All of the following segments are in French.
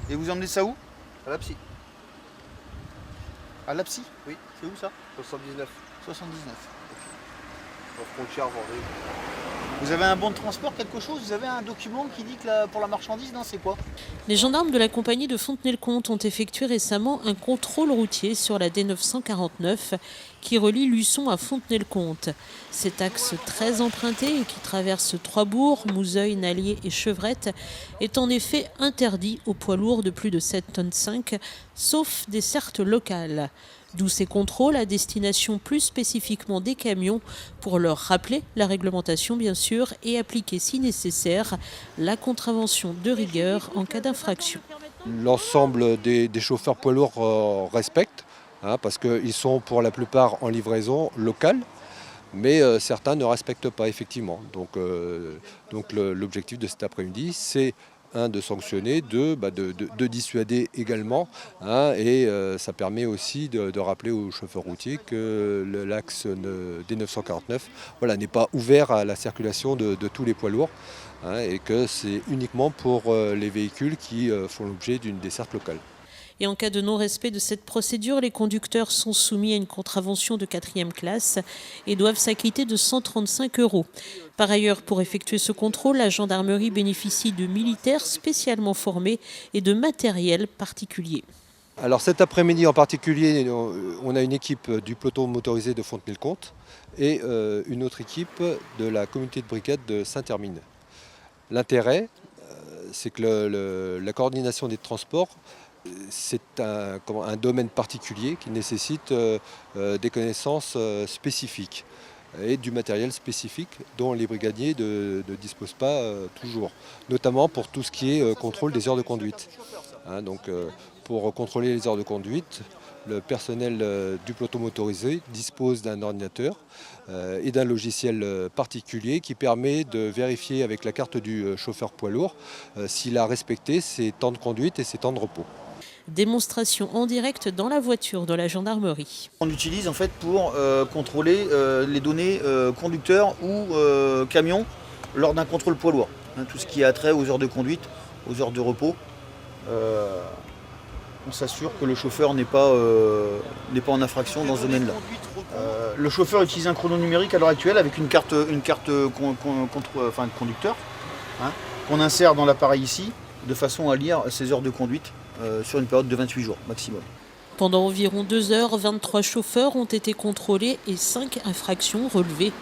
Et vous emmenez ça où? À la psy. À Lapsy? Oui. C'est où ça? 79. 79. En frontière Vendée. Vous avez un bon de transport, quelque chose? Vous avez un document qui dit que pour la marchandise, non, c'est quoi? Les gendarmes de la compagnie de Fontenay-le-Comte ont effectué récemment un contrôle routier sur la D949 qui relie Luçon à Fontenay-le-Comte. Cet axe très emprunté et qui traverse trois bourgs, Mouzeuil, Nallier et Chevrette, est en effet interdit aux poids lourds de plus de 7,5 tonnes, sauf dessertes locales. D'où ces contrôles à destination plus spécifiquement des camions pour leur rappeler la réglementation bien sûr et appliquer si nécessaire la contravention de rigueur en cas d'infraction. L'ensemble des chauffeurs poids lourds respectent, parce qu'ils sont pour la plupart en livraison locale, mais certains ne respectent pas effectivement. Donc l'objectif de cet après-midi, c'est de sanctionner, de dissuader également, et ça permet aussi de rappeler aux chauffeurs routiers que l'axe D949 n'est pas ouvert à la circulation de tous les poids lourds, et que c'est uniquement pour les véhicules qui font l'objet d'une desserte locale. Et en cas de non-respect de cette procédure, les conducteurs sont soumis à une contravention de 4e classe et doivent s'acquitter de 135 €. Par ailleurs, pour effectuer ce contrôle, la gendarmerie bénéficie de militaires spécialement formés et de matériel particulier. Alors cet après-midi en particulier, on a une équipe du peloton motorisé de Fontenay-le-Comte et une autre équipe de la communauté de brigade de Saint-Hermine. L'intérêt, c'est que la coordination des transports, c'est un domaine particulier qui nécessite des connaissances spécifiques et du matériel spécifique dont les brigadiers ne disposent pas toujours, notamment pour tout ce qui est contrôle des heures de conduite. Pour contrôler les heures de conduite, le personnel du peloton motorisé dispose d'un ordinateur et d'un logiciel particulier qui permet de vérifier avec la carte du chauffeur poids lourd s'il a respecté ses temps de conduite et ses temps de repos. Démonstration en direct dans la voiture de la gendarmerie. On utilise en fait pour contrôler les données conducteurs ou camions lors d'un contrôle poids lourd. Tout ce qui a trait aux heures de conduite, aux heures de repos. On s'assure que le chauffeur n'est pas en infraction dans ce domaine-là. Le chauffeur utilise un chrono numérique à l'heure actuelle avec une carte conducteur, qu'on insère dans l'appareil ici, de façon à lire ses heures de conduite sur une période de 28 jours maximum. Pendant environ 2 heures, 23 chauffeurs ont été contrôlés et 5 infractions relevées.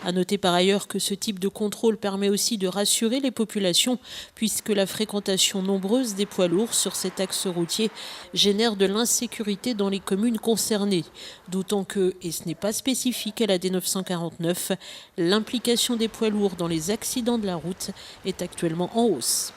À noter par ailleurs que ce type de contrôle permet aussi de rassurer les populations puisque la fréquentation nombreuse des poids lourds sur cet axe routier génère de l'insécurité dans les communes concernées. D'autant que, et ce n'est pas spécifique à la D949, l'implication des poids lourds dans les accidents de la route est actuellement en hausse.